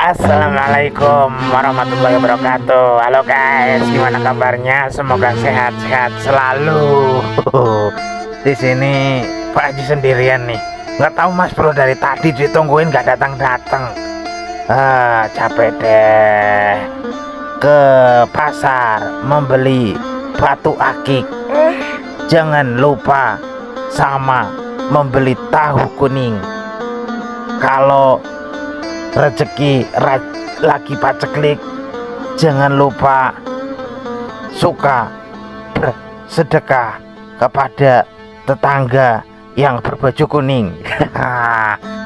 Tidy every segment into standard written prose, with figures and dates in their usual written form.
Assalamualaikum warahmatullahi wabarakatuh. Halo guys, gimana kabarnya? Semoga sehat-sehat selalu. Di sini Pak Haji sendirian nih. Nggak tahu Mas Bro, dari tadi ditungguin nggak datang-datang. Capek deh. Ke pasar membeli batu akik. Jangan lupa sama membeli tahu kuning. Kalau rezeki lagi paceklik, jangan lupa suka bersedekah kepada tetangga yang berbaju kuning.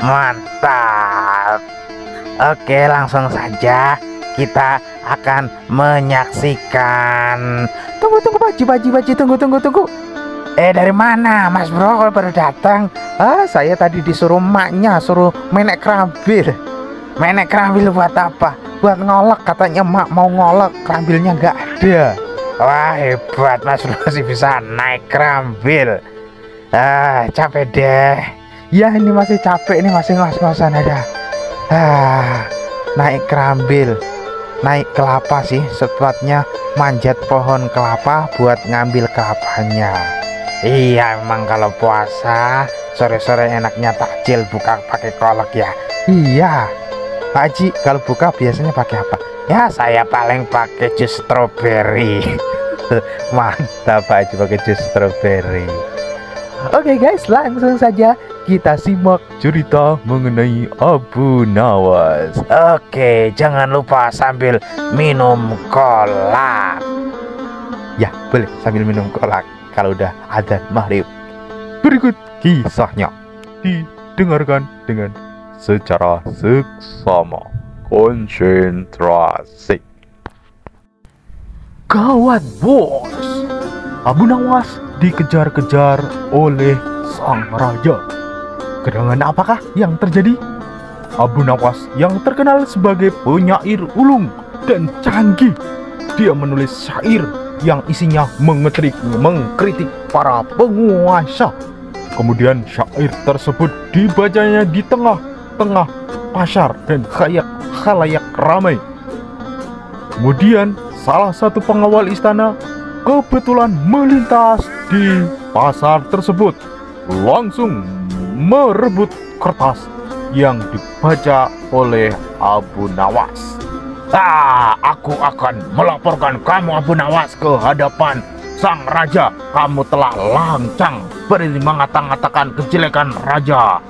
Mantap. Oke, langsung saja kita akan menyaksikan. Tunggu Pak Haji, tunggu. Dari mana Mas Bro kalau baru datang? Saya tadi disuruh emaknya, suruh menek kerambil. Menek kerambil buat apa? Buat ngolek, katanya emak mau ngolek, kerambilnya nggak ada. Wah, hebat Mas Bro, masih bisa naik kerambil. Capek deh. Ya ini masih capek, ini masih ngos-ngosan ada. Naik kerambil, naik kelapa sih, sepatnya manjat pohon kelapa buat ngambil kelapanya. Iya, emang kalau puasa sore-sore enaknya takjil buka pakai kolak ya. Iya Pak Haji, kalau buka biasanya pakai apa? Ya saya paling pakai jus stroberi. Mantap Pak Haji pakai jus stroberi. Oke guys, langsung saja kita simak cerita mengenai Abu Nawas. Oke, jangan lupa sambil minum kolak. Ya boleh sambil minum kolak kalau udah adzan maghrib. Berikut kisahnya, didengarkan dengan secara seksama, konsentrasi. Gawat bos, Abu Nawas dikejar-kejar oleh sang raja. Gerangan apakah yang terjadi? Abu Nawas yang terkenal sebagai penyair ulung dan canggih, dia menulis syair yang isinya mengkritik para penguasa. Kemudian syair tersebut dibacanya di tengah pasar dan khalayak ramai. Kemudian salah satu pengawal istana kebetulan melintas di pasar tersebut, langsung merebut kertas yang dibaca oleh Abu Nawas. Aku akan melaporkan kamu Abu Nawas ke hadapan sang raja. Kamu telah lancang berani mengata-ngatakan kejelekan raja.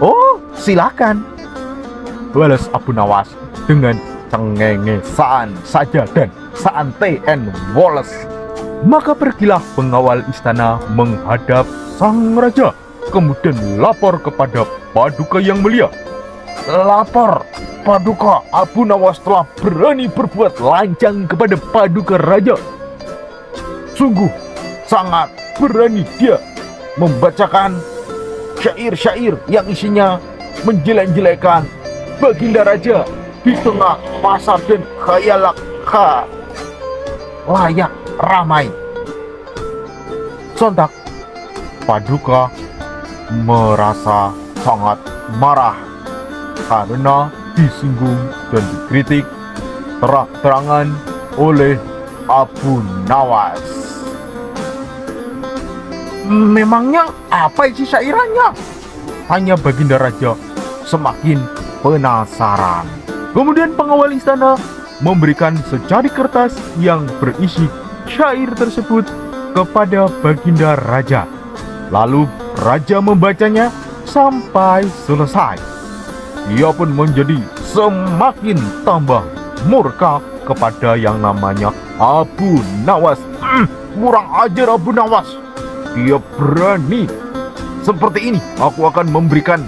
Oh, silakan, balas Abu Nawas dengan cengengesan saja dan santai and woles. Maka pergilah pengawal istana menghadap sang raja, kemudian lapor kepada Paduka yang mulia. Lapor, Paduka, Abu Nawas telah berani berbuat lancang kepada Paduka raja. Sungguh sangat berani dia membacakan syair-syair yang isinya menjelek-jelekan baginda raja di tengah pasar dan layak ramai. Sontak Paduka merasa sangat marah karena disinggung dan dikritik terang-terangan oleh Abu Nawas. Memangnya apa isi syairannya? Hanya baginda raja semakin penasaran. Kemudian pengawal istana memberikan secari kertas yang berisi syair tersebut kepada baginda raja. Lalu raja membacanya sampai selesai. Ia pun menjadi semakin tambah murka kepada yang namanya Abu Nawas. Kurang ajar Abu Nawas, dia berani seperti ini. Aku akan memberikan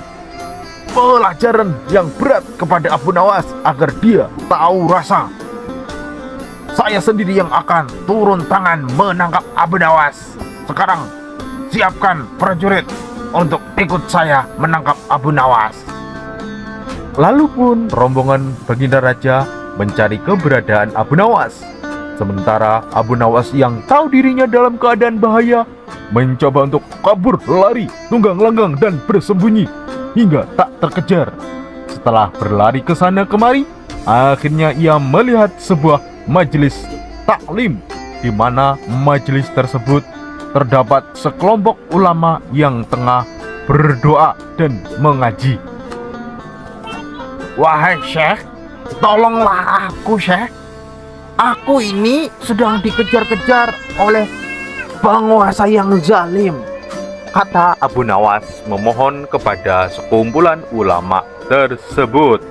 pelajaran yang berat kepada Abu Nawas agar dia tahu rasa. Saya sendiri yang akan turun tangan menangkap Abu Nawas. Sekarang siapkan prajurit untuk ikut saya menangkap Abu Nawas. Lalu pun rombongan baginda raja mencari keberadaan Abu Nawas. Sementara Abu Nawas yang tahu dirinya dalam keadaan bahaya mencoba untuk kabur, lari, tunggang langgang dan bersembunyi hingga tak terkejar. Setelah berlari ke sana kemari, akhirnya ia melihat sebuah majelis taklim, di mana majelis tersebut terdapat sekelompok ulama yang tengah berdoa dan mengaji. Wahai Syekh, tolonglah aku, Syekh. Aku ini sedang dikejar-kejar oleh penguasa yang zalim, kata Abu Nawas memohon kepada sekumpulan ulama tersebut.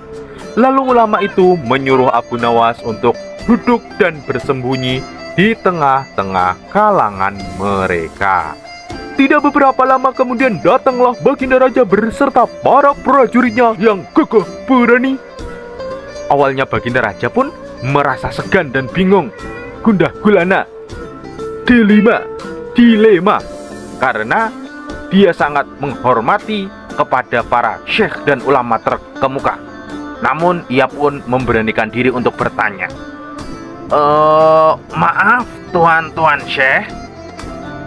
Lalu ulama itu menyuruh Abu Nawas untuk duduk dan bersembunyi di tengah-tengah kalangan mereka. Tidak beberapa lama kemudian datanglah Baginda Raja beserta para prajuritnya yang gagah berani. Awalnya Baginda Raja pun merasa segan dan bingung, gundah gulana, dilema, karena dia sangat menghormati kepada para syekh dan ulama terkemuka. Namun ia pun memberanikan diri untuk bertanya, maaf tuan Syekh,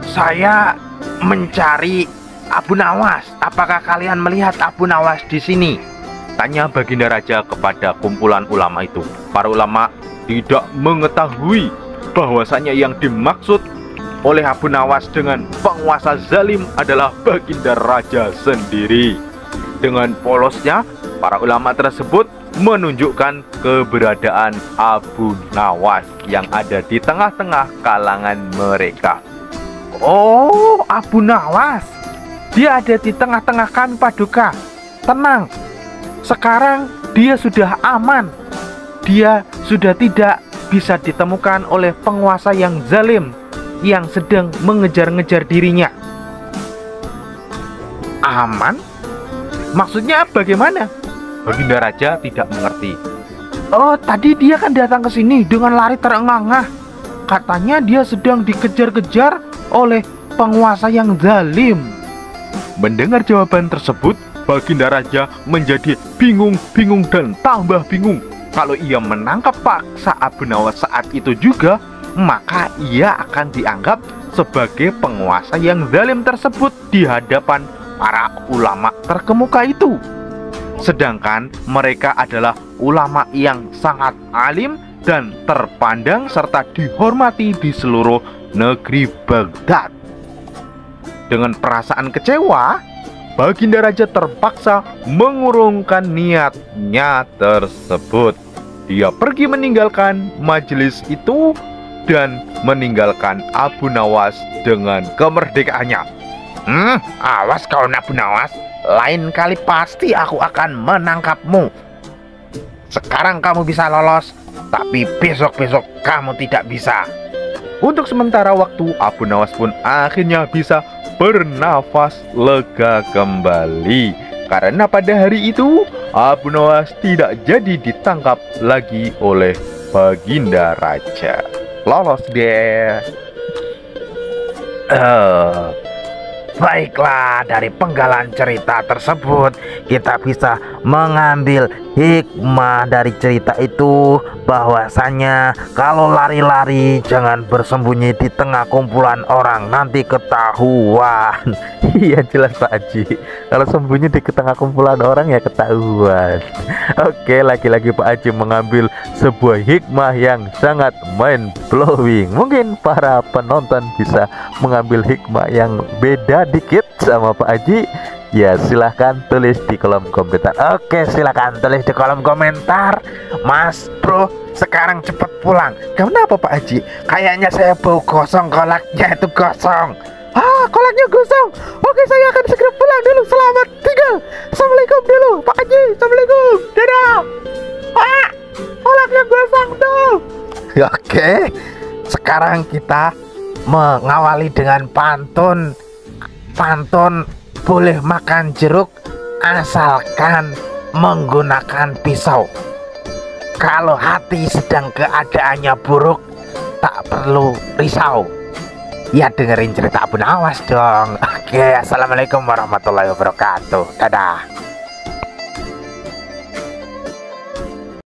saya mencari Abu Nawas. Apakah kalian melihat Abu Nawas di sini? Tanya Baginda Raja kepada kumpulan ulama itu. Para ulama tidak mengetahui bahwasanya yang dimaksud oleh Abu Nawas dengan penguasa zalim adalah Baginda Raja sendiri. Dengan polosnya, para ulama tersebut menunjukkan keberadaan Abu Nawas yang ada di tengah-tengah kalangan mereka. Oh, Abu Nawas, dia ada di tengah-tengah kami, Paduka. Tenang, sekarang dia sudah aman. Dia sudah tidak bisa ditemukan oleh penguasa yang zalim yang sedang mengejar-ngejar dirinya. Aman? Maksudnya bagaimana? Baginda Raja tidak mengerti. Oh, tadi dia kan datang ke sini dengan lari terengah-engah. Katanya dia sedang dikejar-kejar oleh penguasa yang zalim. Mendengar jawaban tersebut, Baginda Raja menjadi bingung dan tambah bingung. Kalau ia menangkap paksa Abu Nawas saat itu juga, maka ia akan dianggap sebagai penguasa yang zalim tersebut di hadapan para ulama terkemuka itu. Sedangkan mereka adalah ulama yang sangat alim dan terpandang serta dihormati di seluruh negeri Baghdad. Dengan perasaan kecewa, Baginda Raja terpaksa mengurungkan niatnya tersebut. Dia pergi meninggalkan majelis itu dan meninggalkan Abu Nawas dengan kemerdekaannya. Awas kau Abu Nawas, lain kali pasti aku akan menangkapmu. Sekarang kamu bisa lolos, tapi besok-besok kamu tidak bisa. Untuk sementara waktu, Abu Nawas pun akhirnya bisa bernafas lega kembali. Karena pada hari itu, Abu Nawas tidak jadi ditangkap lagi oleh Baginda Raja. Lolos deh. Baiklah, dari penggalan cerita tersebut kita bisa mengambil hikmah dari cerita itu, bahwasanya kalau lari-lari jangan bersembunyi di tengah kumpulan orang, nanti ketahuan. Iya jelas Pak Haji, kalau sembunyi di tengah kumpulan orang ya ketahuan. Oke, lagi-lagi Pak Haji mengambil sebuah hikmah yang sangat mind blowing. Mungkin para penonton bisa mengambil hikmah yang beda dikit sama Pak Haji. Ya silahkan tulis di kolom komentar. Oke, silahkan tulis di kolom komentar. Mas bro, sekarang cepet pulang. Kenapa Pak Haji? Kayaknya saya bau gosong, kolaknya itu gosong. Kolaknya gosong. Oke, saya akan segera pulang dulu. Selamat tinggal. Assalamualaikum dulu Pak Haji. Assalamualaikum. Dadah. Kolaknya gosong tuh. Oke, sekarang kita mengawali dengan pantun. Pantun boleh makan jeruk asalkan menggunakan pisau. Kalau hati sedang keadaannya buruk, tak perlu risau. Ya dengerin cerita Abu Nawas dong. Oke, assalamualaikum warahmatullahi wabarakatuh. Dadah.